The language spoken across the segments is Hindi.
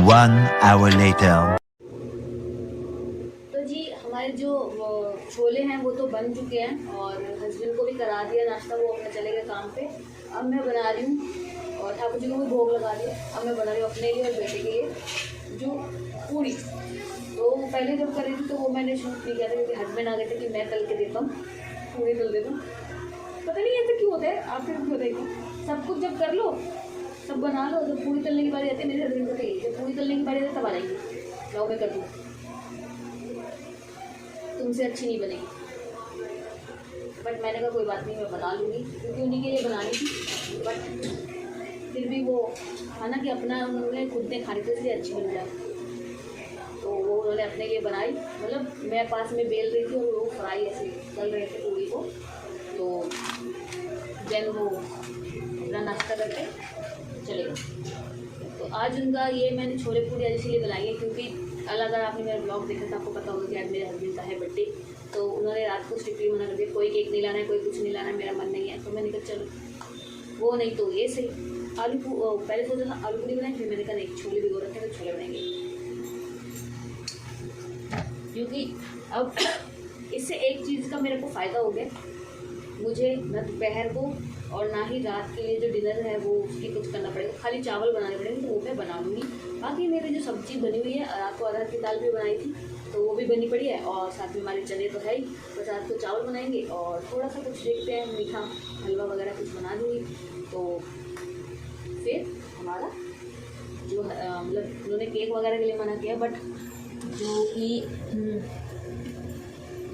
1 hour later. तो जी हमारे जो छोले हैं वो तो बन चुके हैं और हस्बैंड को भी करा दिया नाश्ता, वो अपने चले गए काम पे। अब मैं बना रही हूँ और ठाकुर जी को भी भोग लगा दिया। अब मैं बना रही हूँ अपने लिए और बेटे के लिए जो पूड़ी। तो पहले जब कर रही थी तो वो मैंने शूट नहीं किया था क्योंकि हस्बैंड आ गए थे कि मैं तल के देता हूँ, पूड़ी तल देता हूँ। पता नहीं ऐसा क्यों होता है, आपके क्यों होता है? सब कुछ जब कर लो, सब बना लो, जब पूड़ी तलने की बारी आती है मेरे हस्बैंड को चाहिए, जब पूड़ी तलने की बारी आती है तब आ जाएंगे, लाओ मैं कर दूँ, तुमसे अच्छी नहीं बनेगी। बट मैंने कहा कोई बात नहीं, मैं बना लूँगी क्योंकि उन्हीं के लिए बनानी थी। बट फिर भी वो था ना कि अपना उन्होंने खुद ने खानी थी इसलिए अच्छी बन जाए, तो वो उन्होंने अपने लिए बनाई। मतलब मैं पास में बेल रही थी और वो फ्राई ऐसे तल रहे थे पूड़ी को। तो देन वो अपना नाश्ता करके चले गए। तो आज उनका ये मैंने छोले पूड़ी आज इसीलिए बनाई है क्योंकि अगर आपने मेरा ब्लॉग देखा तो आपको पता होगा कि आज मेरे हस्बैंड का है बर्थडे। तो उन्होंने रात को स्ट्रिक्टली मना कर दिया, कोई केक नहीं लाना है, कोई कुछ नहीं लाना है, मेरा मन नहीं है। तो मैंने कहा चलो वो नहीं तो ये सही। पहले सोचा था आलू पूड़ी बनाएं, फिर मैंने कहा नहीं, छोले भिगो रखे तो छोले बनाएंगे क्योंकि अब इससे एक चीज़ का मेरे को फ़ायदा हो गया, मुझे न दोपहर को और ना ही रात के लिए जो डिनर है वो उसकी कुछ करना पड़ेगा, खाली चावल बनाने पड़ेंगे तो वो मैं बना लूँगी। बाकी मेरी जो सब्ज़ी बनी हुई है, रात को अरहर की दाल भी बनाई थी तो वो भी बनी पड़ी है और साथ में हमारे चने तो है ही, बस रात को चावल बनाएंगे और थोड़ा सा कुछ देखते हैं, मीठा हलवा वगैरह कुछ बना दूँगी। तो फिर हमारा जो मतलब उन्होंने केक वगैरह के लिए मना किया, बट जो कि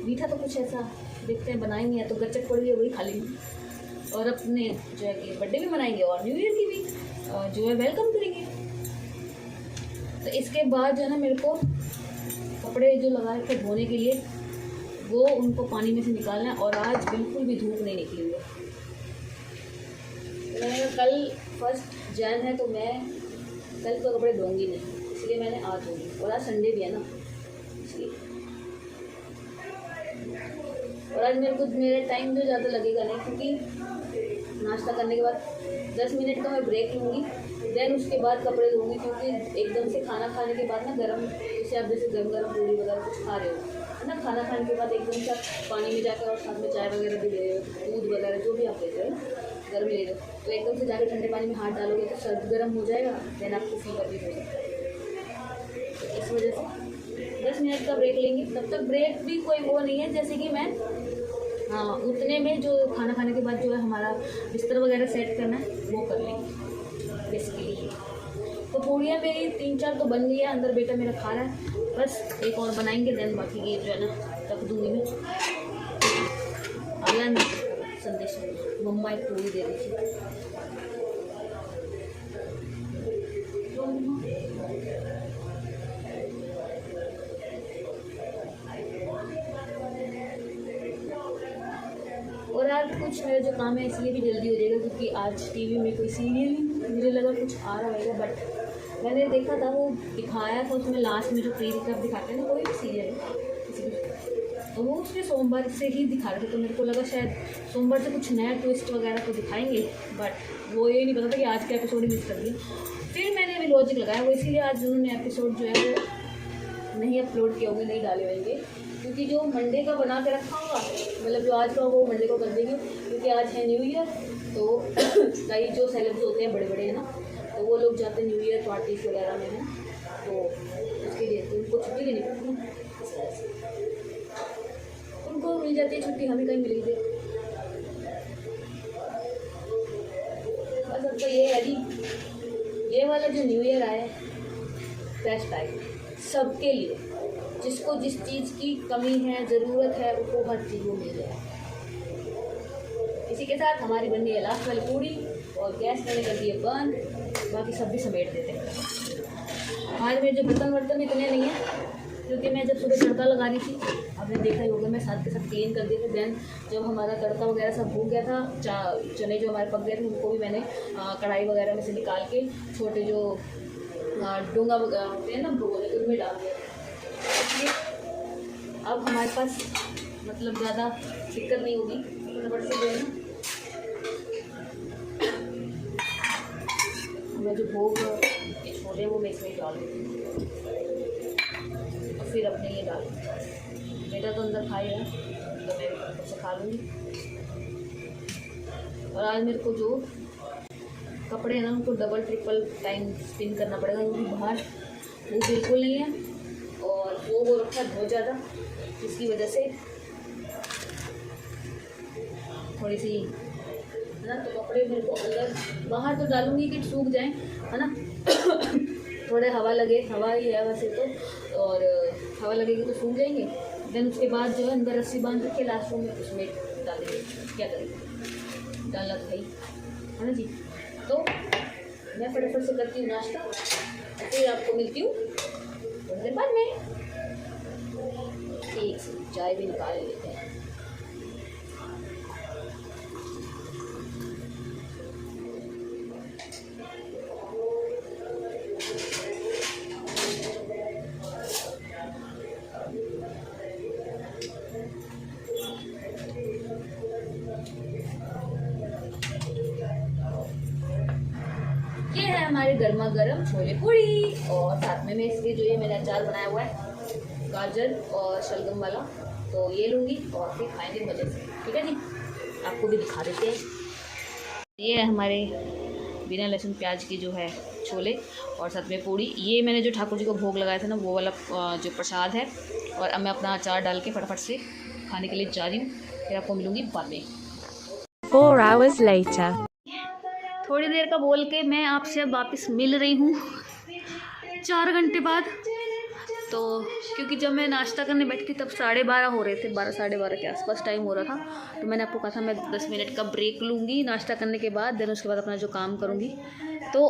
मीठा तो कुछ ऐसा देखते हैं बनाएंगे, या तो गच्चक पड़ी है वही खा लेंगे और अपने जो है कि बर्थडे भी मनाएंगे और न्यू ईयर की भी जो है वेलकम करेंगे। तो इसके बाद जो है ना मेरे को कपड़े जो लगा रखे धोने के लिए वो उनको पानी में से निकालना है और आज बिल्कुल भी धूप नहीं निकली हुई है। मैं कल 1 जनवरी है तो मैं कल तो कपड़े धोंगी नहीं, इसलिए मैंने आज धोंगी और आज संडे भी है ना इसलिए। और आज मेरे टाइम जो ज़्यादा लगेगा नहीं क्योंकि नाश्ता करने के बाद 10 मिनट का मैं ब्रेक लूँगी, देन उसके बाद कपड़े धोऊंगी क्योंकि एकदम से खाना खाने के बाद ना गर्म, जैसे आप जैसे गर्म पूड़ी वगैरह कुछ खा रहे हो है ना, खाना खाने के बाद एकदम से पानी में जाकर और साथ में चाय वगैरह भी ले रहे हो, दूध वगैरह जो भी आप लेते हो गर्म ले रहे हो, तो एकदम से जाकर ठंडे पानी में हाथ डालोगे तो सर्द गर्म हो जाएगा, देन आपको फीवर भी हो सकता है। तो इस वजह से 10 मिनट का ब्रेक लेंगे। तब तक ब्रेक भी कोई वो नहीं है, जैसे कि मैं हाँ उतने में जो खाना खाने के बाद जो है हमारा बिस्तर वगैरह सेट करना है वो कर लेंगे बेसिकली। तो पूड़ियाँ मेरी 3-4 तो बन गई है, अंदर बेटा मेरा खा रहा है, बस एक और बनाएंगे देन बाकी ये जो है ना रख दूँगी मैं। आया ना संदेश, मम्मा एक पूड़ी दे दीजिए। और आज कुछ मेरा जो काम है इसलिए भी जल्दी हो जाएगा क्योंकि आज टीवी में कोई सीरियल मुझे लगा कुछ आ रहा होगा, बट मैंने देखा था वो दिखाया था उसमें लास्ट में जो प्री रिकप दिखाते हैं ना, कोई भी सीरियल तो वो उसने सोमवार से ही दिखा रहे थे, तो मेरे को लगा शायद सोमवार से कुछ नया ट्विस्ट वगैरह तो दिखाएंगे, बट वो ये नहीं पता था कि आज का एपिसोड ही मिस कर दिया। फिर मैंने अभी लॉजिक लगाया, वो इसीलिए आज उन्होंने एपिसोड जो है वो नहीं अपलोड किए होंगे, नहीं डाले होंगे, क्योंकि जो मंडे का बना के रखा होगा, मतलब जो आज का वो मंडे को कर देंगे, क्योंकि आज है न्यू ईयर। तो कई जो सेलेब्स होते हैं बड़े बड़े है ना, तो वो लोग जाते हैं न्यू ईयर पार्टीज वगैरह में है, तो उसके लिए तो उनको छुट्टी लेनी पड़ती है, इस तरह से उनको मिल जाती है छुट्टी, हमें कहीं मिली थी। बस अब तो ये है जी, ये वाला जो न्यू ईयर आया बेस्ट टाइम सबके लिए, जिसको जिस चीज़ की कमी है, ज़रूरत है, उसको हर चीज़ वो मिल जाए। इसी के साथ हमारी बन गई है लास्ट वाली पूड़ी, और गैस मैंने कर दिए बंद, बाकी सब भी समेट देते हैं। आज मेरे जो बर्तन इतने नहीं हैं, क्योंकि मैं जब सुबह तड़का लगा रही थी, आपने देखा ही होगा, मैं साथ के साथ क्लीन कर दिए थे। देन जब हमारा तड़का वगैरह सब भून गया था, चने जो हमारे पक गए थे उनको भी मैंने कढ़ाई वगैरह में से निकाल के छोटे जो डोंगा होते हैं ना भगोने, उनमें डाल दिया। इसलिए अब हमारे पास मतलब ज़्यादा दिक्कत नहीं होगी, फटाफट से जो है ना मैं जो भोग ये छोटे वो मैं इसमें डाल दूँगी, और फिर अपने ये डाल, बेटा तो अंदर खाएगा तो मैं ऊपर से खा लूँगी। और आज मेरे को जो कपड़े हैं ना उनको डबल ट्रिपल टाइम स्पिन करना पड़ेगा, क्योंकि बाहर वो बिल्कुल नहीं है, और वो रखा है बहुत ज़्यादा, जिसकी वजह से थोड़ी सी है ना, तो कपड़े मेरे को अंदर बाहर तो डालूंगी कि सूख जाएं, है ना थोड़े हवा लगे, हवा ही है वैसे तो, और हवा लगेगी तो सूख जाएंगे। देन उसके बाद जो है अंदर रस्सी बांध के लास्ट में उसमें डालेंगे, क्या करेंगे, डालना तो है ना जी। तो मैं फटाफट से करती हूँ नाश्ता, फिर आपको मिलती हूँ थोड़ी देर बाद में। एक से चाय भी निकाल लेते हैं। ये है हमारे गर्मा गर्म छोले पूड़ी, और साथ में मैं इसलिए जो ये मैंने अचार बनाया हुआ है गाजर और शलगम वाला, तो ये लूँगी और फिर खाएंगे मज़े से, ठीक है जी। आपको भी दिखा देते हैं। ये है हमारे बिना लहसुन प्याज की जो है छोले, और साथ में पूड़ी। ये मैंने जो ठाकुर जी को भोग लगाया था ना, वो वाला जो प्रसाद है, और अब मैं अपना अचार डाल के फटाफट से खाने के लिए जा रही हूँ, फिर आपको मिलूँगी बाद में। 4 hours later. थोड़ी देर का बोल के मैं आपसे अब वापस मिल रही हूँ 4 घंटे बाद। तो क्योंकि जब मैं नाश्ता करने बैठी तब 12:30 हो रहे थे, 12 साढ़े 12 के आसपास टाइम हो रहा था। तो मैंने आपको कहा था मैं 10 मिनट का ब्रेक लूँगी नाश्ता करने के बाद, देन उसके बाद अपना जो काम करूँगी। तो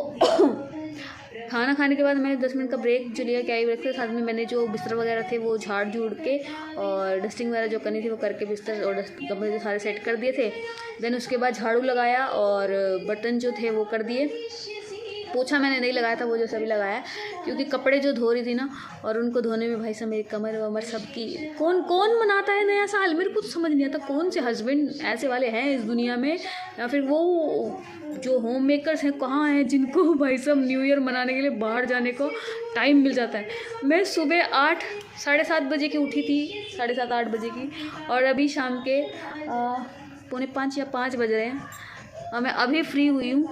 खाना खाने के बाद मैंने 10 मिनट का ब्रेक जो लिया, क्या ही ब्रेक थे, साथ में मैंने जो बिस्तर वगैरह थे वो झाड़ झूड़ के और डस्टिंग वगैरह जो करनी थी वो करके बिस्तर और कपड़े जो सारे सेट कर दिए थे। देन उसके बाद झाड़ू लगाया और बर्तन जो थे वो कर दिए। पोछा मैंने नहीं लगाया था, वो जो सभी लगाया, क्योंकि कपड़े जो धो रही थी ना, और उनको धोने में भाई साहब मेरी कमर वमर सबकी, कौन मनाता है नया साल, मेरे को तो समझ नहीं आता कौन से हस्बैंड ऐसे वाले हैं इस दुनिया में, या फिर वो जो होम मेकर्स हैं कहाँ हैं जिनको भाई साहब न्यू ईयर मनाने के लिए बाहर जाने को टाइम मिल जाता है। मैं सुबह 8 साढ़े 7 बजे की उठी थी, 7:30 8 बजे की, और अभी शाम के 4:45 या 5 बज रहे हैं, और मैं अभी फ्री हुई हूँ।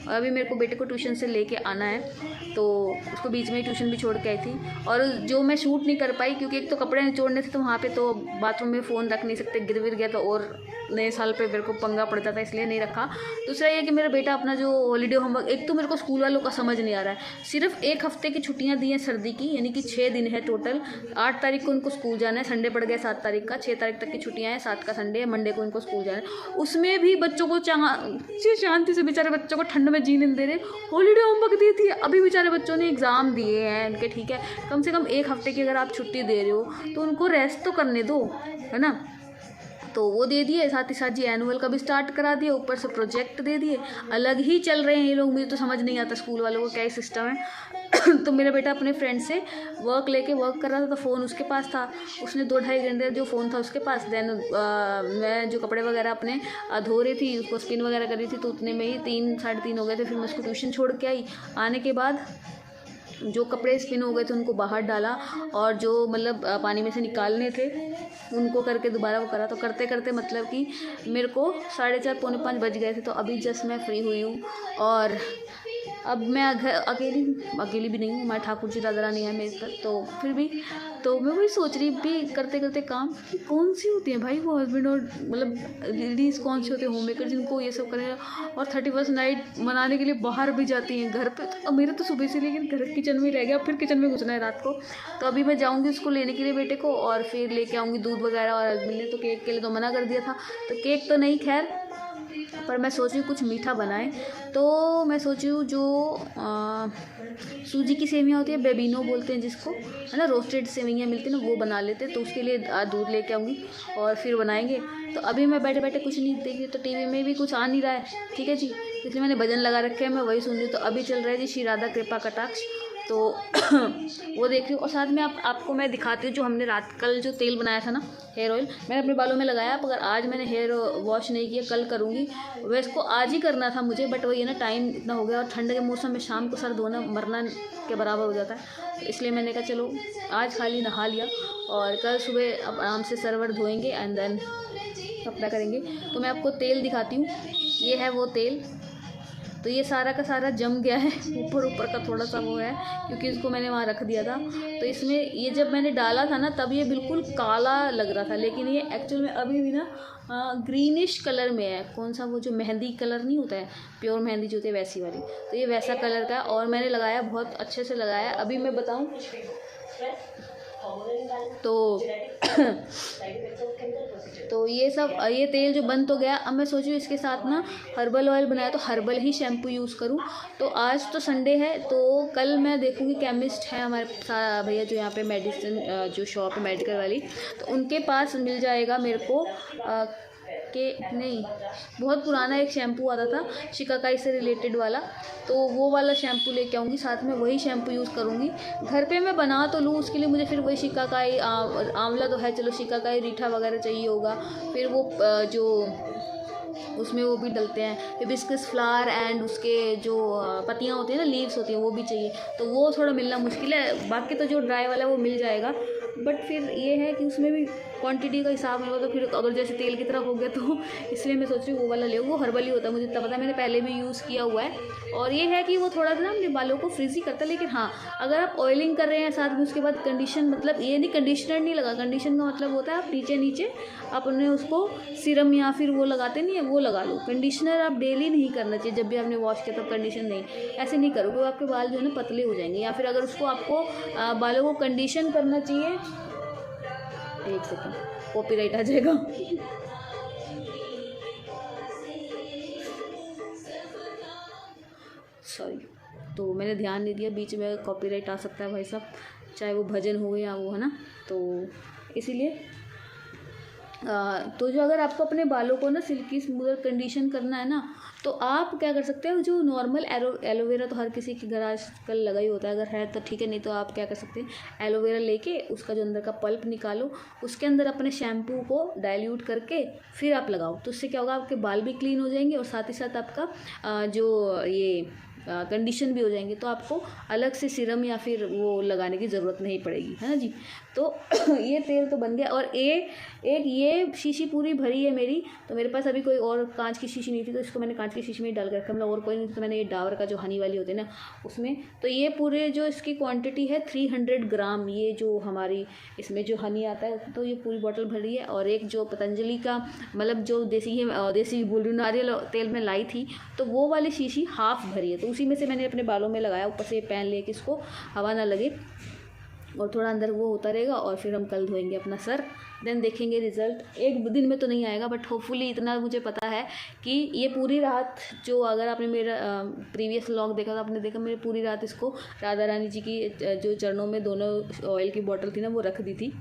और अभी मेरे को बेटे को ट्यूशन से लेके आना है, तो उसको बीच में ही ट्यूशन भी छोड़ के आई थी। और जो मैं शूट नहीं कर पाई क्योंकि एक तो कपड़े निचोड़ने थे, तो वहाँ पे तो बाथरूम में फ़ोन रख नहीं सकते, गिर गया तो और नए साल पे मेरे को पंगा पड़ता था, इसलिए नहीं रखा। दूसरा ये कि मेरा बेटा अपना जो हॉलीडे होमवर्क, एक तो मेरे को स्कूल वालों का समझ नहीं आ रहा है, सिर्फ 1 हफ्ते की छुट्टियाँ दी हैं सर्दी की, यानी कि 6 दिन है टोटल। 8 तारीख को उनको स्कूल जाना है, संडे पड़ गया 7 तारीख का, 6 तारीख तक की छुट्टियाँ हैं, 7 का संडे है, मंडे को इनको स्कूल जाना है। उसमें भी बच्चों को शांति से, बेचारे बच्चों को ठंड में जीने दे रहे, हॉलीडे होमवर्क दी थी, अभी बेचारे बच्चों ने एग्ज़ाम दिए हैं इनके, ठीक है, कम से कम 1 हफ्ते की अगर आप छुट्टी दे रहे हो तो उनको रेस्ट तो करने दो, है ना। तो वो दे दिए, साथ ही साथ जी एनुअल का भी स्टार्ट करा दिया, ऊपर से प्रोजेक्ट दे दिए। अलग ही चल रहे हैं ये लोग, मुझे तो समझ नहीं आता स्कूल वालों को क्या ही सिस्टम है। तो मेरा बेटा अपने फ्रेंड से वर्क कर रहा था, तो फ़ोन उसके पास था, उसने 2-2.5 घंटे जो फ़ोन था उसके पास। देन मैं जो कपड़े वगैरह अपने धो रही थी, उसको स्पिन वगैरह कर रही थी, तो उतने में ही 3-3:30 हो गए थे। फिर मैं उसको ट्यूशन छोड़ के आई। आने के बाद जो कपड़े स्पिन हो गए थे उनको बाहर डाला, और जो मतलब पानी में से निकालने थे उनको करके दोबारा वो करा। तो करते करते मतलब कि मेरे को 4:30-4:45 बज गए थे। तो अभी जस्ट मैं फ्री हुई हूँ, और अब मैं घर अकेली भी नहीं हूँ, हमारे ठाकुर जी राधा रानी है मेरे पर। तो फिर भी तो मैं वही सोच रही भी करते करते काम कि कौन सी होती हैं भाई वो हस्बैंड और मतलब लेडीज़ कौन सी होती है होम मेकर जिनको ये सब करें, और 31st नाइट मनाने के लिए बाहर भी जाती हैं। घर पे तो मेरा तो सुबह से लेकिन घर किचन में रह गया, फिर किचन में घुसना है रात को। तो अभी मैं जाऊँगी उसको लेने के लिए बेटे को, और फिर लेके आऊँगी दूध वगैरह। और अगले ने तो केक के लिए तो मना कर दिया था, तो केक तो नहीं खैर, पर मैं सोच रही हूँ कुछ मीठा बनाएं। तो मैं सोच रही हूँ जो सूजी की सेवियाँ होती है, बेबिनो बोलते हैं जिसको, है ना, रोस्टेड सेवियाँ मिलती है ना, वो बना लेते। तो उसके लिए दूध लेके आऊँगी और फिर बनाएंगे। तो अभी मैं बैठे बैठे कुछ नहीं देख रही, तो टीवी में भी कुछ आ नहीं रहा है, ठीक है जी, इसलिए मैंने भजन लगा रखे हैं, मैं वही सुन रही हूँ। तो अभी चल रहा है जी श्री राधा कृपा कटाक्ष, तो वो देख रही हूँ। और साथ में आपको मैं दिखाती हूँ जो हमने कल जो तेल बनाया था ना, हेयर ऑयल, मैंने अपने बालों में लगाया। मगर आज मैंने हेयर वॉश नहीं किया, कल करूँगी। वैसे को आज ही करना था मुझे, बट वही है ना, टाइम इतना हो गया, और ठंड के मौसम में शाम को सर धोना मरना के बराबर हो जाता है। तो इसलिए मैंने कहा चलो आज खाली नहा लिया, और कल सुबह अब आराम से सरवर धोएंगे एंड देन अपना करेंगे। तो मैं आपको तेल दिखाती हूँ, ये है वो तेल। तो ये सारा का सारा जम गया है, ऊपर का थोड़ा सा वो है क्योंकि इसको मैंने वहाँ रख दिया था। तो इसमें ये जब मैंने डाला था ना तब ये बिल्कुल काला लग रहा था, लेकिन ये एक्चुअल में अभी भी ना ग्रीनिश कलर में है। कौन सा वो जो मेहंदी कलर नहीं होता है, प्योर मेहंदी जो होती है वैसी वाली, तो ये वैसा कलर का है। और मैंने लगाया, बहुत अच्छे से लगाया। अभी मैं बताऊँ तो ये तेल जो बन तो गया। अब मैं सोच रही हूँ इसके साथ ना हर्बल ऑयल बनाया, तो हर्बल ही शैम्पू यूज़ करूँ। तो आज तो संडे है, तो कल मैं देखूँगी, केमिस्ट है हमारे भैया जो यहाँ पे मेडिसिन जो शॉप है मेडिकल वाली, तो उनके पास मिल जाएगा मेरे को के नहीं, बहुत पुराना एक शैम्पू आता था शिकाकाई से रिलेटेड वाला, तो वो वाला शैम्पू लेके आऊँगी। साथ में वही शैम्पू यूज़ करूँगी। घर पे मैं बना तो लूँ, उसके लिए मुझे फिर वही शिकाकाई आंवला तो है, चलो शिकाकाई रीठा वगैरह चाहिए होगा। फिर वो जो उसमें वो भी डलते हैं हिबिस्कस फ्लावर एंड उसके जो पत्तियाँ होती हैं ना, लीव्स होती हैं, वो भी चाहिए। तो वो थोड़ा मिलना मुश्किल है, बाकी तो जो ड्राई वाला है वो मिल जाएगा। बट फिर ये है कि उसमें भी क्वांटिटी का हिसाब नहीं होगा, तो फिर अगर जैसे तेल की तरह हो गया तो इसलिए मैं सोच रही हूँ वो वाला ले। वो हर्बल ही होता है, मुझे इतना पता है, मैंने पहले भी यूज़ किया हुआ है। और ये है कि वो थोड़ा सा ना अपने बालों को फ्रीजी करता है। लेकिन हाँ, अगर आप ऑयलिंग कर रहे हैं साथ में उसके बाद कंडीशन, मतलब ये नहीं कंडीशनर नहीं लगा, कंडीशन का मतलब होता है आप नीचे आपने उसको सीरम या फिर वो लगाते नहीं है, वो लगा लो। कंडीशनर आप डेली नहीं करना चाहिए, जब भी आपने वॉश किया तब कंडीशन नहीं, ऐसे नहीं करो क्योंकि आपके बाल जो है ना पतले हो जाएंगे। या फिर अगर उसको आपको बालों को कंडीशन करना चाहिए, एक सेकंड कॉपीराइट आ जाएगा। सॉरी, तो मैंने ध्यान नहीं दिया, बीच में कॉपीराइट आ सकता है भाई साहब, चाहे वो भजन हो या वो, है ना। तो इसीलिए तो जो अगर आपको अपने बालों को ना सिल्की स्मूथ कंडीशन करना है ना, तो आप क्या कर सकते हैं, जो नॉर्मल एलोवेरा तो हर किसी के घर आजकल लगा ही होता है, अगर है तो ठीक है, नहीं तो आप क्या कर सकते हैं, एलोवेरा लेके उसका जो अंदर का पल्प निकालो, उसके अंदर अपने शैम्पू को डाइल्यूट करके फिर आप लगाओ। तो उससे क्या होगा, आपके बाल भी क्लीन हो जाएंगे और साथ ही साथ आपका जो ये कंडीशन भी हो जाएंगे। तो आपको अलग से सीरम या फिर वो लगाने की ज़रूरत नहीं पड़ेगी, है ना जी। तो ये तेल तो बन गया। और एक ये शीशी पूरी भरी है मेरी, तो मेरे पास अभी कोई और कांच की शीशी नहीं थी, तो इसको मैंने कांच की शीशी में डाल कर रखा, मतलब और कोई नहीं, तो मैंने ये डाबर का जो हनी वाली होती है ना उसमें। तो ये पूरे जो इसकी क्वांटिटी है 300 ग्राम, ये जो हमारी इसमें जो हनी आता है, तो ये पूरी बॉटल भरी है। और एक जो पतंजलि का मतलब जो देसी बोल रही नारियल तेल में लाई थी, तो वो वाली शीशी हाफ भरी है, तो उसी में से मैंने अपने बालों में लगाया। ऊपर से पहन ले कि इसको हवा ना लगे और थोड़ा अंदर वो होता रहेगा। और फिर हम कल धोएंगे अपना सर, देन देखेंगे रिज़ल्ट। एक दिन में तो नहीं आएगा, बट होपफुली इतना मुझे पता है कि ये पूरी रात, जो अगर आपने मेरा प्रीवियस व्लॉग देखा तो आपने देखा, मैंने पूरी रात इसको राधा रानी जी की जो चरणों में दोनों ऑयल की बॉटल थी ना वो रख दी थी।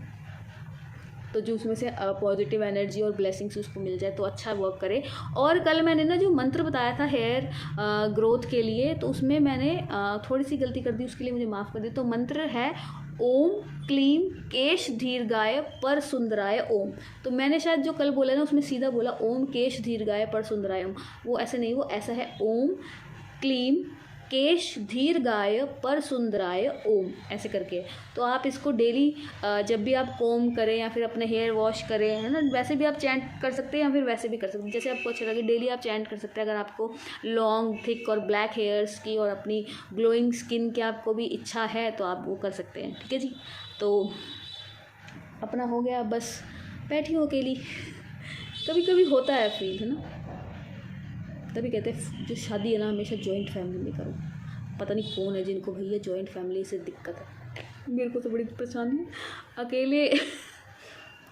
तो जो उसमें से पॉजिटिव एनर्जी और ब्लेसिंग्स उसको मिल जाए तो अच्छा वर्क करे। और कल मैंने ना जो मंत्र बताया था हेयर ग्रोथ के लिए, तो उसमें मैंने थोड़ी सी गलती कर दी, उसके लिए मुझे माफ़ कर दी। तो मंत्र है ओम क्लीम केश दीर्घाय पर सुंदराय ओम। तो मैंने शायद जो कल बोला ना उसमें सीधा बोला ओम केश दीर्घाय पर सुंदराय ओम, वो ऐसे नहीं, वो ऐसा है ओम क्लीम केश दीर्घाय पर सुंदराय ओम, ऐसे करके। तो आप इसको डेली जब भी आप कोम करें या फिर अपने हेयर वॉश करें, है ना, वैसे भी आप चैंट कर सकते हैं या फिर वैसे भी कर सकते हैं, जैसे आपको अच्छा लगे डेली आप चैंट कर सकते हैं। अगर आपको लॉन्ग थिक और ब्लैक हेयर्स की और अपनी ग्लोइंग स्किन की आपको भी इच्छा है तो आप वो कर सकते हैं, ठीक है जी। तो अपना हो गया, बस बैठी हूँ अकेली। कभी कभी होता है फील, है ना, तभी कहते हैं जो शादी है ना हमेशा जॉइंट फैमिली में करो। पता नहीं कौन है जिनको भैया जॉइंट फैमिली से दिक्कत है, मेरे को तो बड़ी परेशानी है अकेले।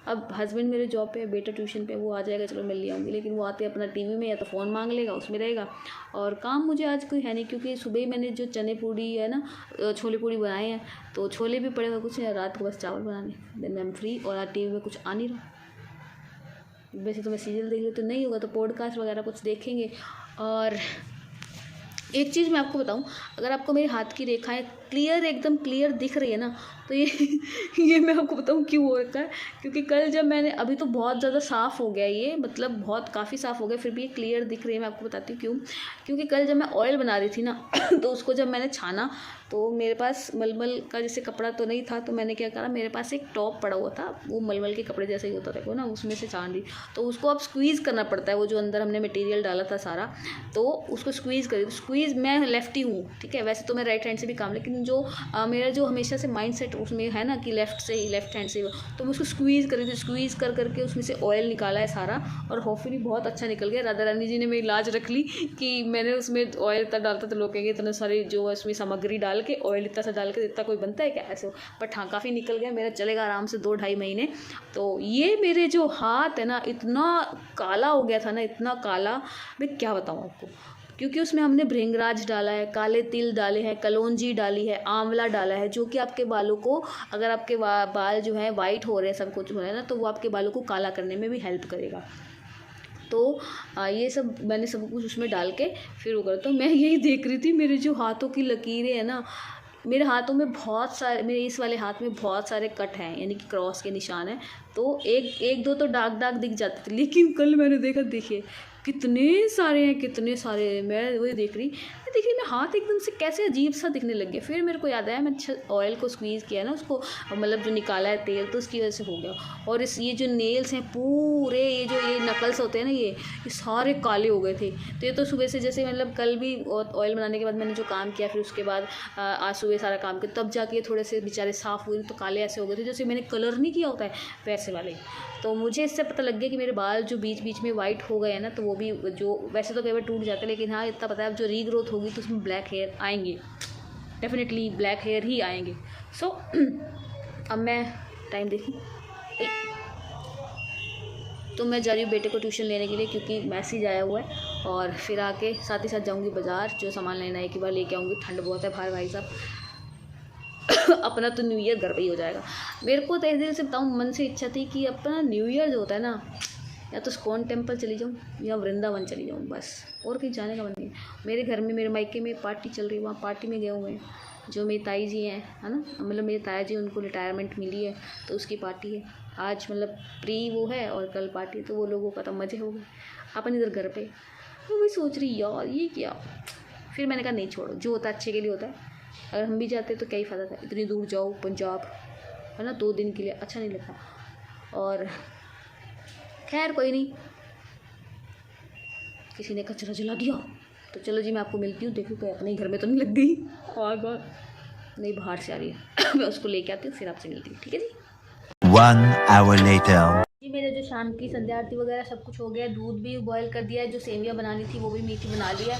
अब हस्बैंड मेरे जॉब पे है, बेटा ट्यूशन पे, वो आ जाएगा चलो मैं ले आऊँगी, लेकिन वो आते अपना टीवी में या तो फ़ोन मांग लेगा, उसमें रहेगा। और काम मुझे आज कोई है नहीं, क्योंकि सुबह ही मैंने जो चने पूड़ी है ना, छोले पूड़ी बनाए हैं, तो छोले भी पड़े हुए कुछ है, रात को बस चावल बनाने, देन आई एम फ्री। और आज टीवी में कुछ आ नहीं रहा, वैसे तो मैं सीरियल देख रही तो नहीं होगा, तो पॉडकास्ट वगैरह कुछ देखेंगे। और एक चीज़ मैं आपको बताऊं, अगर आपको मेरे हाथ की रेखाएं क्लियर, एकदम क्लियर दिख रही है ना, तो ये मैं आपको बताऊं क्यों हो रखा है। क्योंकि कल जब मैंने, अभी तो बहुत ज़्यादा साफ़ हो गया ये, मतलब बहुत काफ़ी साफ़ हो गया, फिर भी ये क्लियर दिख रही है। मैं आपको बताती हूँ क्यों। क्योंकि कल जब मैं ऑयल बना रही थी ना तो उसको जब मैंने छाना तो मेरे पास मलमल का जैसे कपड़ा तो नहीं था, तो मैंने क्या करा, मेरे पास एक टॉप पड़ा हुआ था, वो मलमल के कपड़े जैसे ही होता था वो ना, उसमें से छान ली। तो उसको अब स्क्वीज़ करना पड़ता है, वो जो अंदर हमने मटेरियल डाला था सारा, तो उसको स्क्वीज़ करी। स्क्वीज़, मैं लेफ्टी हूँ, ठीक है, वैसे तो मैं राइट हैंड से भी काम, लेकिन जो मेरा जो हमेशा से माइंड सेट उसमें है ना कि लेफ्ट से ही, लेफ्ट हैंड से, तो मैं उसको स्क्वीज़ करी थी। स्क्वीज़ कर करके उसमें से ऑयल निकाला है सारा, और होपफुली बहुत अच्छा निकल गया। राधा रानी जी ने मेरी लाज रख ली कि मैंने उसमें ऑयल इतना डालता, तो लोग कहेंगे इतने सारी जो उसमें सामग्री डाल के, ऑयल इतना सा डाल के इतना कोई बनता है क्या ऐसे। बट हाँ, काफ़ी निकल गया मेरा, चलेगा आराम से 2-2.5 महीने। तो ये मेरे जो हाथ है ना, इतना काला हो गया था ना, इतना काला, मैं क्या बताऊँ आपको। क्योंकि उसमें हमने भृंगराज डाला है, काले तिल डाले हैं, कलौंजी डाली है, आंवला डाला है, जो कि आपके बालों को, अगर आपके बाल जो हैं वाइट हो रहे हैं, सब कुछ हो रहा है ना, तो वो आपके बालों को काला करने में भी हेल्प करेगा। तो ये सब मैंने सब कुछ उसमें डाल के फिर वो करता हूँ। मैं यही देख रही थी, मेरे जो हाथों की लकीरें हैं ना, मेरे हाथों में बहुत सारे, मेरे इस वाले हाथ में बहुत सारे कट हैं, यानी कि क्रॉस के निशान हैं। तो एक दो तो दाग दिख जाते थे, लेकिन कल मैंने देखा, देखिए कितने सारे हैं, कितने सारे। मैं वही देख रही, देखिए मैं हाथ एकदम से कैसे अजीब सा दिखने लग गया। फिर मेरे को याद आया, मैं ऑयल को स्क्वीज़ किया ना उसको, मतलब जो निकाला है तेल, तो उसकी वजह से हो गया। और ये जो नेल्स हैं पूरे, ये जो ये नकल्स होते हैं ना, ये सारे काले हो गए थे। तो ये तो सुबह से जैसे, मतलब कल भी ऑयल बनाने के बाद मैंने जो काम किया, फिर उसके बाद आज सुबह सारा काम किया, तब जाके थोड़े से बेचारे साफ़ हुए, तो काले ऐसे हो गए थे जैसे मैंने कलर नहीं किया होता है वैसे वाले। तो मुझे इससे पता लग गया कि मेरे बाल जो बीच बीच में वाइट हो गए हैं ना, तो वो भी, जो वैसे तो कई बार टूट जाते हैं, लेकिन हाँ इतना पता है, अब जो रीग्रोथ होगी तो उसमें ब्लैक हेयर आएंगे, डेफिनेटली ब्लैक हेयर ही आएंगे। सो अब मैं टाइम देखूँ, तो मैं जा रही हूँ बेटे को ट्यूशन लेने के लिए, क्योंकि मैसेज आया हुआ है। और फिर आके साथ ही साथ जाऊँगी बाज़ार, जो सामान लेना है कि बार लेके आऊँगी। ठंड बहुत है बाहर भाई साहब। अपना तो न्यू ईयर घर पे ही हो जाएगा। मेरे को तो दिल से बताऊँ, मन से इच्छा थी कि अपना न्यू ईयर जो होता है ना, या तो स्कॉन टेम्पल चली जाऊँ या वृंदावन चली जाऊँ, बस, और कहीं जाने का मन नहीं है। मेरे घर में, मेरे मायके में पार्टी चल रही है, वहाँ पार्टी में गए हुए हैं। जो मेरी ताई जी हैं, है ना, मतलब मेरी ताया जी, उनको रिटायरमेंट मिली है, तो उसकी पार्टी है आज, मतलब प्री वो है और कल पार्टी है, तो वो लोगों का तो मज़े हो गए। अपन इधर घर पे, तो वही सोच रही यार ये क्या। फिर मैंने कहा नहीं छोड़ो, जो होता है अच्छे के लिए होता है। अगर हम भी जाते तो क्या ही फ़ायदा था, इतनी दूर जाओ पंजाब, है ना, 2 दिन के लिए, अच्छा नहीं लगता। और खैर कोई नहीं, किसी ने कचरा जला दिया, तो चलो जी मैं आपको मिलती हूँ। देखो कोई अपने घर में तो नहीं लग गई आग, नहीं बाहर से आ रही है। मैं उसको लेके आती हूँ, फिर आपसे मिलती हूँ, ठीक है जी। 1 hour later. जी मेरे जो शाम की संध्या आरती वगैरह सब कुछ हो गया, दूध भी बॉयल कर दिया है, जो सेवियाँ बनानी थी वो भी मीठी बना लिया,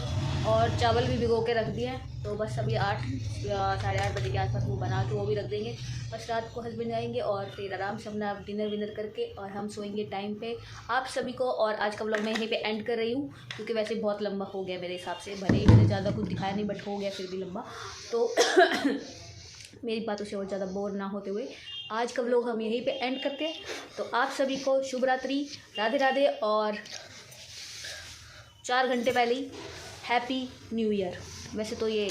और चावल भी भिगो के रख दिए हैं। तो बस अभी 8 या 8:30 बजे के आसपास वो बना के वो भी रख देंगे। बस रात को हस्बैंड आएंगे और फिर आराम से अपना डिनर विनर करके और हम सोएंगे टाइम पे। आप सभी को, और आज का व्लॉग मैं यहीं पे एंड कर रही हूँ, क्योंकि वैसे बहुत लंबा हो गया मेरे हिसाब से, भले ही मैंने ज़्यादा कुछ दिखाया नहीं, बट हो गया फिर भी लंबा। तो मेरी बातों से और ज़्यादा बोर ना होते हुए आज का व्लॉग हम यहीं पे एंड करते हैं। तो आप सभी को शुभ रात्रि, राधे राधे, और 4 घंटे पहले ही हैप्पी न्यू ईयर। वैसे तो ये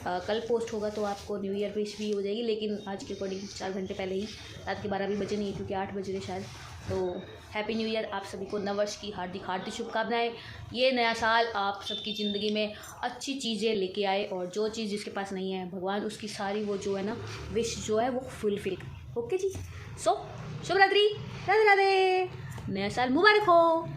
कल पोस्ट होगा तो आपको न्यू ईयर विश भी हो जाएगी, लेकिन आज के अकॉर्डिंग 4 घंटे पहले ही, रात के 12 भी बजे नहीं, क्योंकि 8 बजे थे शायद। तो हैप्पी न्यू ईयर, आप सभी को नववर्ष की हार्दिक हार्दिक शुभकामनाएं। ये नया साल आप सबकी ज़िंदगी में अच्छी चीज़ें लेके आए, और जो चीज़ जिसके पास नहीं है भगवान उसकी सारी वो जो है ना विश जो है वो फुलफिल करे। ओके जी, सो शुभ रात्रि, राधे राधे, नया साल मुबारक हो।